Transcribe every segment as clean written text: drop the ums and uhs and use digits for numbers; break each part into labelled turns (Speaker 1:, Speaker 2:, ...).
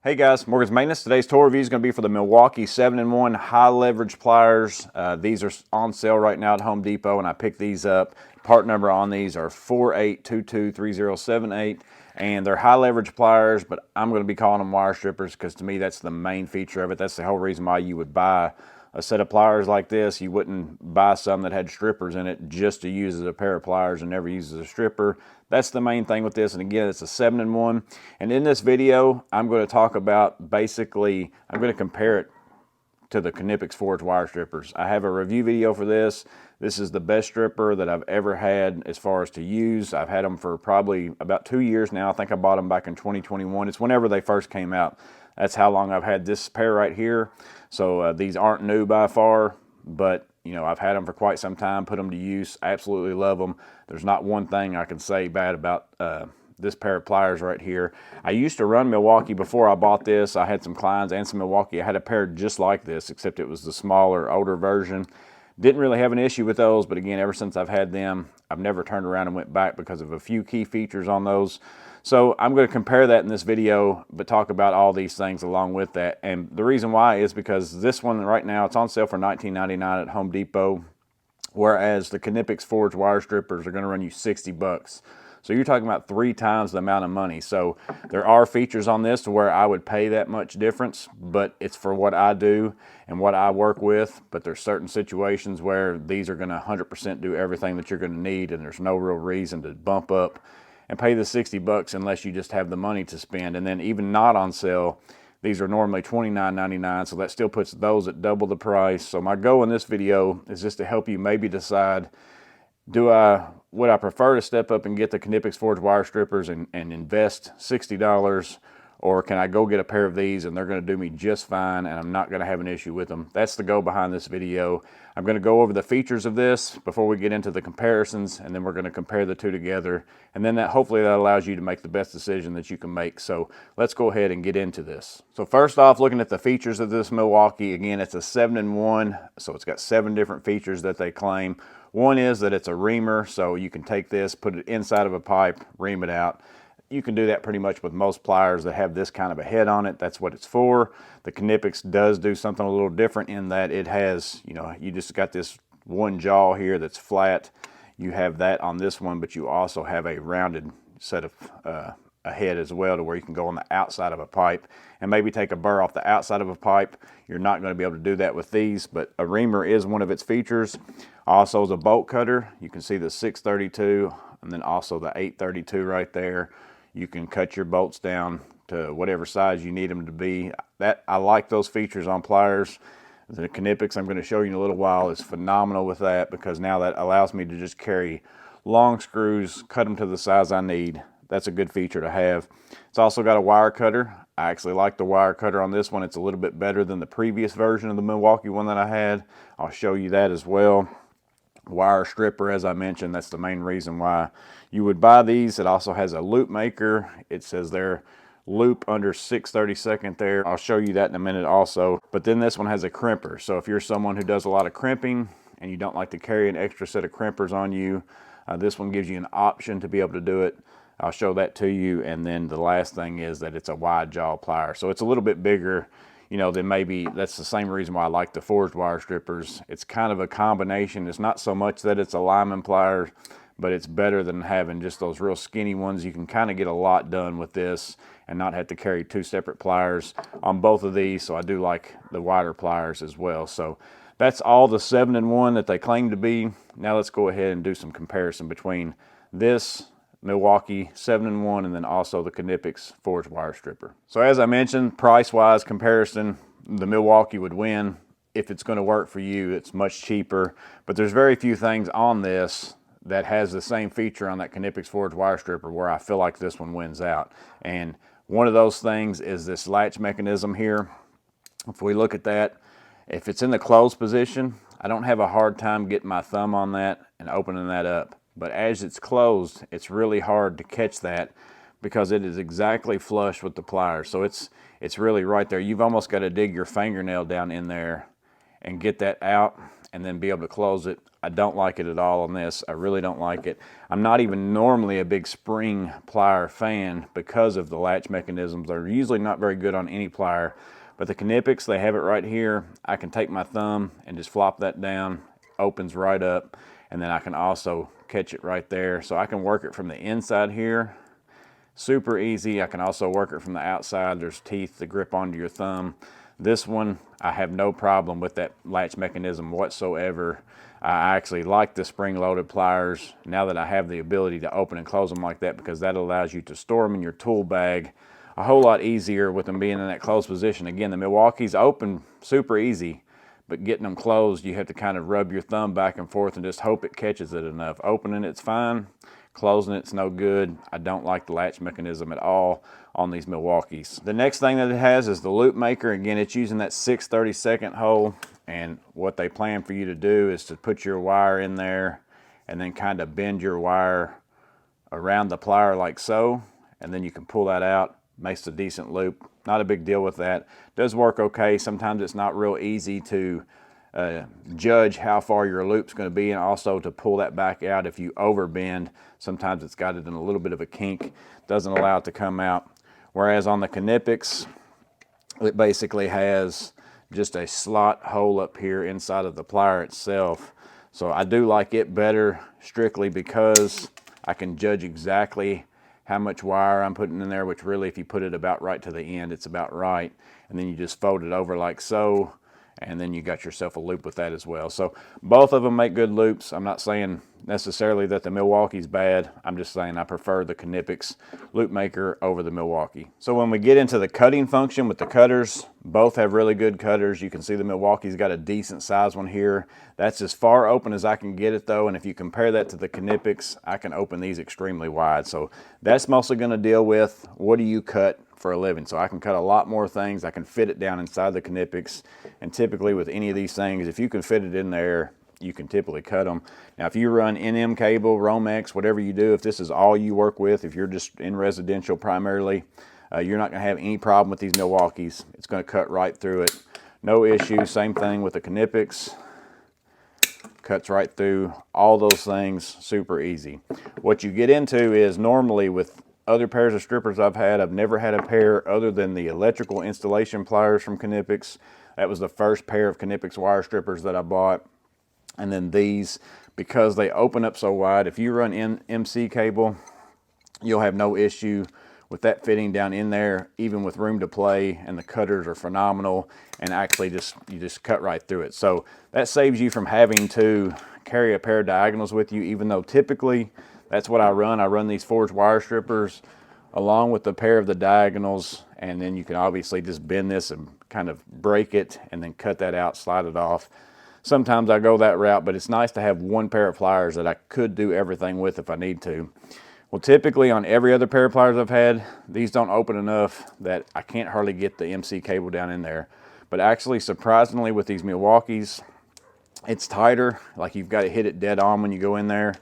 Speaker 1: Hey guys, Morgan's Maintenance. Today's tool review is going to be for the Milwaukee 7-in-1 High Leverage Pliers. These are on sale right now at Home Depot, and I picked these up. Part number on these are 48223078, and they're high leverage pliers, but I'm going to be calling them wire strippers because to me that's the main feature of it. That's the whole reason why you would buy a set of pliers like this. You wouldn't buy some that had strippers in it just to use as a pair of pliers and never use as a stripper. That's the main thing with this, and again, it's a 7-in-1. And in this video, I'm going to talk about basically, I'm going to compare it to the Knipex Forged Wire Strippers. I have a review video for this. This is the best stripper that I've ever had as far as to use. I've had them for probably about 2 years now. I think I bought them back in 2021. It's whenever they first came out. That's how long I've had this pair right here. So these aren't new by far, but you know, I've had them for quite some time, put them to use, absolutely love them. There's not one thing I can say bad about this pair of pliers right here. I used to run Milwaukee before I bought this. I had some Kleins and some Milwaukee. I had a pair just like this, except it was the smaller, older version. Didn't really have an issue with those, but again, ever since I've had them, I've never turned around and went back because of a few key features on those. So I'm going to compare that in this video, but talk about all these things along with that. And the reason why is because this one right now, it's on sale for $19.99 at Home Depot, whereas the Knipex Forged Wire Strippers are going to run you 60 bucks. So you're talking about 3 times the amount of money. So there are features on this to where I would pay that much difference, but it's for what I do and what I work with. But there's certain situations where these are going to 100% do everything that you're going to need, and there's no real reason to bump up and pay the 60 bucks unless you just have the money to spend. And then even not on sale, these are normally $29.99, so that still puts those at double the price. So my goal in this video is just to help you maybe decide, would I prefer to step up and get the Knipex Forged Wire Strippers and invest $60, or can I go get a pair of these and they're going to do me just fine and I'm not going to have an issue with them? That's the goal behind this video. I'm going to go over the features of this before we get into the comparisons, and then we're going to compare the two together, and then hopefully that allows you to make the best decision that you can make. So let's go ahead and get into this. So first off, looking at the features of this Milwaukee, again, it's a 7-in-1, so it's got 7 different features that they claim. One is that it's a reamer, so you can take this, put it inside of a pipe, ream it out. You can do that pretty much with most pliers that have this kind of a head on it. That's what it's for. The Knipex does do something a little different in that it has, you know, you just got this one jaw here that's flat. You have that on this one, but you also have a rounded set of a head as well, to where you can go on the outside of a pipe and maybe take a burr off the outside of a pipe. You're not going to be able to do that with these, but a reamer is one of its features. Also is a bolt cutter. You can see the 632 and then also the 832 right there. You can cut your bolts down to whatever size you need them to be. I like those features on pliers. The Knipex I'm going to show you in a little while is phenomenal with that, because now that allows me to just carry long screws, cut them to the size I need. That's a good feature to have. It's also got a wire cutter. I actually like the wire cutter on this one. It's a little bit better than the previous version of the Milwaukee one that I had. I'll show you that as well. Wire stripper, as I mentioned, that's the main reason why you would buy these. It also has a loop maker. It says there loop under 6/32 there. I'll show you that in a minute also. But then this one has a crimper. So if you're someone who does a lot of crimping and you don't like to carry an extra set of crimpers on you, this one gives you an option to be able to do it. I'll show that to you. And then the last thing is that it's a wide jaw plier. So it's a little bit bigger, you know, then maybe that's the same reason why I like the forged wire strippers. It's kind of a combination. It's not so much that it's a lineman plier, but it's better than having just those real skinny ones. You can kind of get a lot done with this and not have to carry 2 separate pliers on both of these. So I do like the wider pliers as well. So that's all the 7-in-1 that they claim to be. Now let's go ahead and do some comparison between this Milwaukee 7-in-1 and then also the Knipex Forged Wire Stripper. So as I mentioned, price-wise comparison, the Milwaukee would win. If it's going to work for you, it's much cheaper, but there's very few things on this that has the same feature on that Knipex Forged Wire Stripper where I feel like this one wins out. And one of those things is this latch mechanism here. If we look at that, if it's in the closed position, I don't have a hard time getting my thumb on that and opening that up. But as it's closed, it's really hard to catch that because it is exactly flush with the pliers. So it's really right there. You've almost got to dig your fingernail down in there and get that out and then be able to close it. I don't like it at all on this. I really don't like it. I'm not even normally a big spring plier fan because of the latch mechanisms. They're usually not very good on any plier, but the Knipex, they have it right here. I can take my thumb and just flop that down, opens right up, and then I can also catch it right there. So I can work it from the inside here. Super easy. I can also work it from the outside. There's teeth to grip onto your thumb. This one, I have no problem with that latch mechanism whatsoever. I actually like the spring-loaded pliers now that I have the ability to open and close them like that, because that allows you to store them in your tool bag a whole lot easier with them being in that closed position. Again, the Milwaukee's open super easy, but getting them closed, you have to kind of rub your thumb back and forth and just hope it catches it enough. Opening it's fine, closing it's no good. I don't like the latch mechanism at all on these Milwaukees. The next thing that it has is the loop maker. Again, it's using that 6/32 hole, and what they plan for you to do is to put your wire in there and then kind of bend your wire around the plier like so, and then you can pull that out. Makes a decent loop. Not a big deal with that. Does work okay. Sometimes it's not real easy to judge how far your loop's going to be, and also to pull that back out if you overbend. Sometimes it's got it in a little bit of a kink. Doesn't allow it to come out. Whereas on the Knipex, it basically has just a slot hole up here inside of the plier itself. So I do like it better strictly because I can judge exactly how much wire I'm putting in there, which really, if you put it about right to the end, it's about right. And then you just fold it over like so, and then you got yourself a loop with that as well. So both of them make good loops. I'm not saying necessarily that the Milwaukee's bad. I'm just saying I prefer the Knipex loop maker over the Milwaukee. So when we get into the cutting function with the cutters, both have really good cutters. You can see the Milwaukee's got a decent size one here. That's as far open as I can get it though, and if you compare that to the Knipex, I can open these extremely wide. So that's mostly going to deal with what do you cut for a living. So I can cut a lot more things. I can fit it down inside the Knipex, and typically with any of these things, if you can fit it in there, you can typically cut them. Now if you run NM cable, Romex, whatever you do, if this is all you work with, if you're just in residential primarily, you're not going to have any problem with these Milwaukees. It's going to cut right through it. No issue. Same thing with the Knipex. Cuts right through. All those things, super easy. What you get into is normally with other pairs of strippers I've had, I've never had a pair other than the electrical installation pliers from Knipex. That was the first pair of Knipex wire strippers that I bought. And then these, because they open up so wide, if you run MC cable, you'll have no issue with that fitting down in there, even with room to play, and the cutters are phenomenal, and actually you just cut right through it. So that saves you from having to carry a pair of diagonals with you, even though typically that's what I run. I run these forged wire strippers along with the pair of the diagonals, and then you can obviously just bend this and kind of break it and then cut that out, slide it off. Sometimes I go that route, but it's nice to have one pair of pliers that I could do everything with if I need to. Well, typically on every other pair of pliers I've had, these don't open enough that I can't hardly get the MC cable down in there. But actually, surprisingly, with these Milwaukees, it's tighter. Like you've got to hit it dead on when you go in there,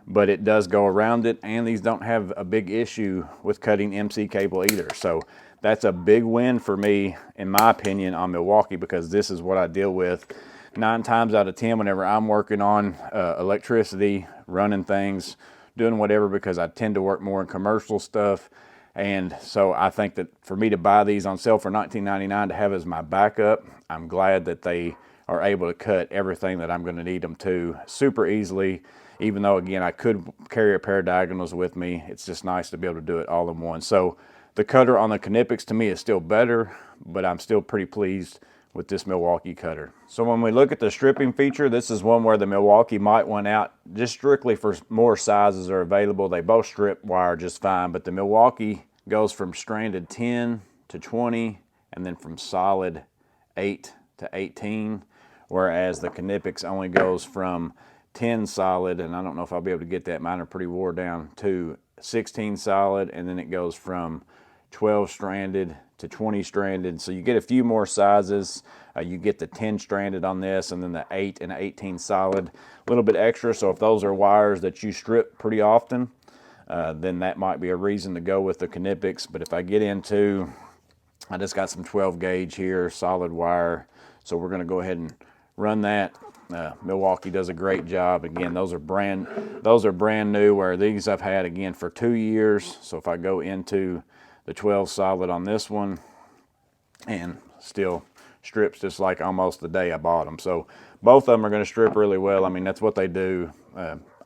Speaker 1: but it does go around it, and these don't have a big issue with cutting MC cable either. So that's a big win for me, in my opinion, on Milwaukee, because this is what I deal with 9 times out of 10 whenever I'm working on electricity, running things, doing whatever, because I tend to work more in commercial stuff. And so I think that for me to buy these on sale for $19.99 to have as my backup, I'm glad that they are able to cut everything that I'm going to need them to super easily. Even though, again, I could carry a pair of diagonals with me, it's just nice to be able to do it all in one. So the cutter on the Knipex to me is still better, but I'm still pretty pleased with this Milwaukee cutter. So when we look at the stripping feature, this is one where the Milwaukee might win out just strictly for more sizes are available. They both strip wire just fine, but the Milwaukee goes from stranded 10 to 20, and then from solid 8 to 18, whereas the Knipex only goes from 10 solid, and I don't know if I'll be able to get that, mine are pretty wore down, to 16 solid, and then it goes from 12 stranded to 20 stranded. So you get a few more sizes. You get the 10 stranded on this, and then the 8 and 18 solid, a little bit extra. So if those are wires that you strip pretty often, then that might be a reason to go with the Knipex. But if I get into, I just got some 12 gauge here, solid wire. So we're going to go ahead and run that. Milwaukee does a great job. Again, those are brand new, where these I've had again for 2 years. So if I go into the 12 solid on this one, and still strips just like almost the day I bought them. So both of them are going to strip really well. I mean, that's what they do.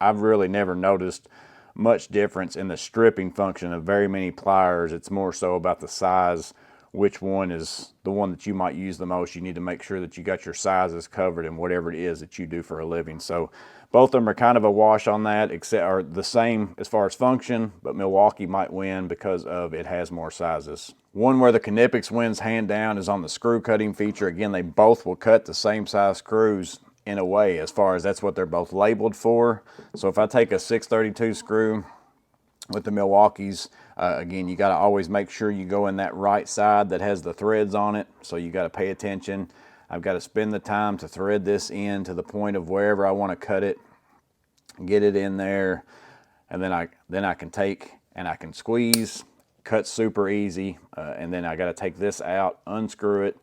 Speaker 1: I've really never noticed much difference in the stripping function of very many pliers. It's more so about the size, which one is the one that you might use the most. You need to make sure that you got your sizes covered in whatever it is that you do for a living. So both of them are kind of a wash on that, except are the same as far as function, but Milwaukee might win because of it has more sizes. One where the Knipex wins hand down is on the screw cutting feature. Again, they both will cut the same size screws in a way, as far as that's what they're both labeled for. So if I take a 632 screw with the Milwaukees, again, you got to always make sure you go in that right side that has the threads on it. So you got to pay attention. I've got to spend the time to thread this in to the point of wherever I want to cut it, get it in there, and then I can take and I can squeeze. Cuts super easy, and then I got to take this out, unscrew it.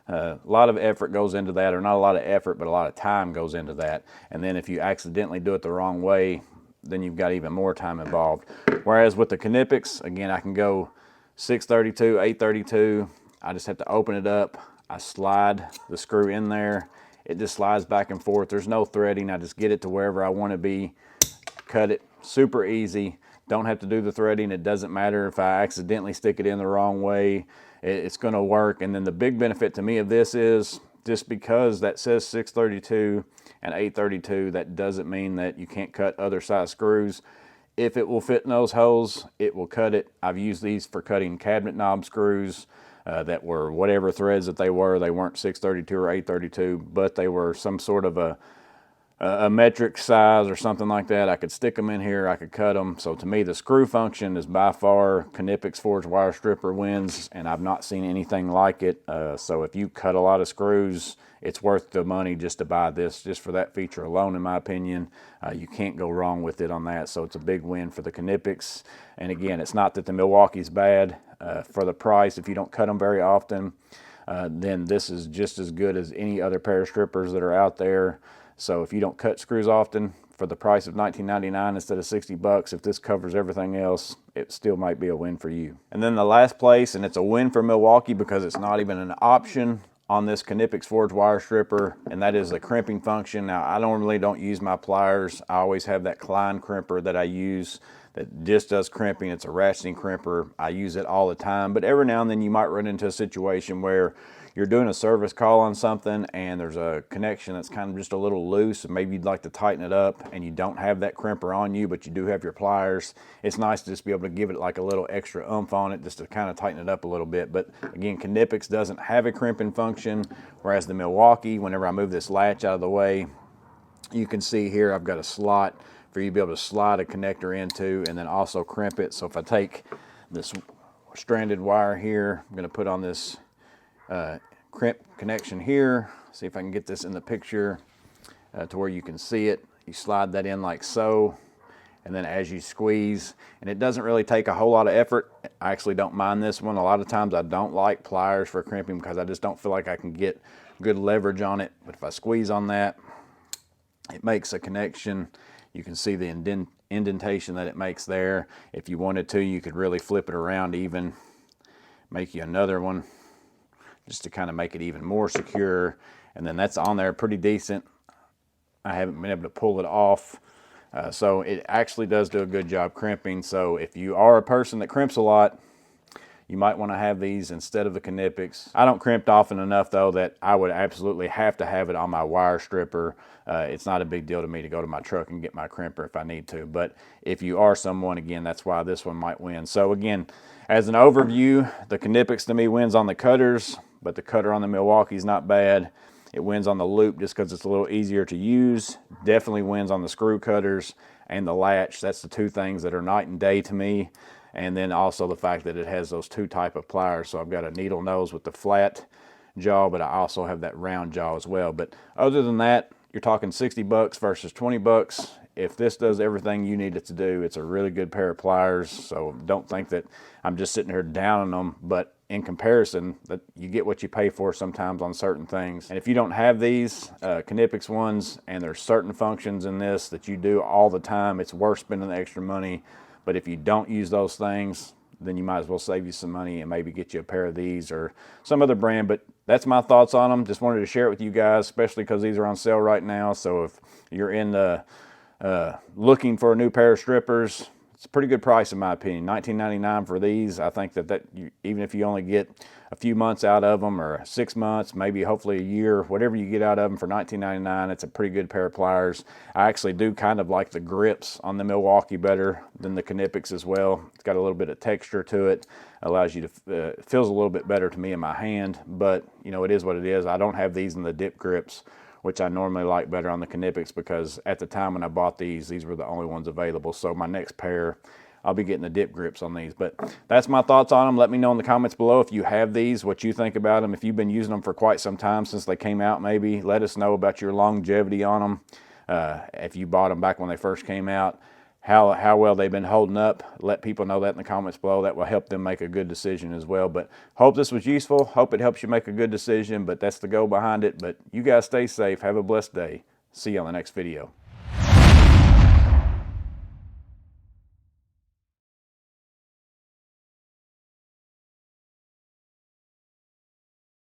Speaker 1: A lot of effort goes into that, or not a lot of effort, but a lot of time goes into that. And then if you accidentally do it the wrong way, then you've got even more time involved. Whereas with the Knipex, again, I can go 632, 832. I just have to open it up. I slide the screw in there. It just slides back and forth. There's no threading. I just get it to wherever I want to be, cut it, super easy. Don't have to do the threading. It doesn't matter if I accidentally stick it in the wrong way. It's going to work. And then the big benefit to me of this is, just because that says 632 and 832, that doesn't mean that you can't cut other size screws. If it will fit in those holes, it will cut it. I've used these for cutting cabinet knob screws that were whatever threads that they were. They weren't 632 or 832, but they were some sort of a metric size or something like that. I could stick them in here, I could cut them. So to me, the screw function is by far Knipex Forged Wire Stripper wins, and I've not seen anything like it. So if you cut a lot of screws, it's worth the money just to buy this, just for that feature alone, in my opinion. You can't go wrong with it on that. So it's a big win for the Knipex. And again, it's not that the Milwaukee's bad. For the price, if you don't cut them very often, then this is just as good as any other pair of strippers that are out there. So if you don't cut screws often, for the price of $19.99 instead of $60, if this covers everything else, it still might be a win for you. And then the last place, and it's a win for Milwaukee because it's not even an option on this Knipex Forged Wire Stripper, and that is the crimping function. Now, I normally don't use my pliers. I always have that Klein crimper that I use that just does crimping. It's a ratcheting crimper. I use it all the time, but every now and then you might run into a situation where you're doing a service call on something and there's a connection that's kind of just a little loose, and maybe you'd like to tighten it up and you don't have that crimper on you, but you do have your pliers. It's nice to just be able to give it like a little extra oomph on it, just to kind of tighten it up a little bit. But again, Knipex doesn't have a crimping function, whereas the Milwaukee, whenever I move this latch out of the way, you can see here I've got a slot for you to be able to slide a connector into and then also crimp it. So if I take this stranded wire here, I'm going to put on this crimp connection here. See if I can get this in the picture to where you can see it. You slide that in like so, and then as you squeeze, and it doesn't really take a whole lot of effort. I actually don't mind this one. A lot of times I don't like pliers for crimping because I just don't feel like I can get good leverage on it. But if I squeeze on that, it makes a connection. You can see the indentation that it makes there. If you wanted to, you could really flip it around, even make you another one, just to kind of make it even more secure. And then that's on there pretty decent. I haven't been able to pull it off. So it actually does do a good job crimping. So if you are a person that crimps a lot, you might want to have these instead of the Knipex. I don't crimp often enough though that I would absolutely have to have it on my wire stripper. It's not a big deal to me to go to my truck and get my crimper if I need to. But if you are someone, again, that's why this one might win. So again, as an overview, the Knipex to me wins on the cutters, but the cutter on the Milwaukee is not bad. It wins on the loop just because it's a little easier to use. Definitely wins on the screw cutters and the latch. That's the two things that are night and day to me. And then also the fact that it has those two type of pliers. So I've got a needle nose with the flat jaw, but I also have that round jaw as well. But other than that, you're talking $60 versus $20. If this does everything you need it to do, it's a really good pair of pliers. So don't think that I'm just sitting here downing them, but in comparison, that you get what you pay for sometimes on certain things. And if you don't have these Knipex ones, and there's certain functions in this that you do all the time, it's worth spending the extra money. But if you don't use those things, then you might as well save you some money and maybe get you a pair of these or some other brand. But that's my thoughts on them. Just wanted to share it with you guys, especially because these are on sale right now. So if you're in the looking for a new pair of strippers, it's a pretty good price in my opinion. $19.99 for these. I think that even if you only get a few months out of them, or 6 months, maybe hopefully a year, whatever you get out of them for $19.99, it's a pretty good pair of pliers. I actually do kind of like the grips on the Milwaukee better than the Knipex as well. It's got a little bit of texture to it. Allows you to, feels a little bit better to me in my hand, but you know, it is what it is. I don't have these in the dip grips, which I normally like better on the Knipex, because at the time when I bought these were the only ones available. So my next pair, I'll be getting the dip grips on these. But that's my thoughts on them. Let me know in the comments below if you have these, what you think about them. If you've been using them for quite some time since they came out, maybe let us know about your longevity on them. If you bought them back when they first came out, how well they've been holding up. Let people know that in the comments below. That will help them make a good decision as well. But hope this was useful. Hope it helps you make a good decision. But that's the goal behind it. But you guys stay safe. Have a blessed day. See you on the next video.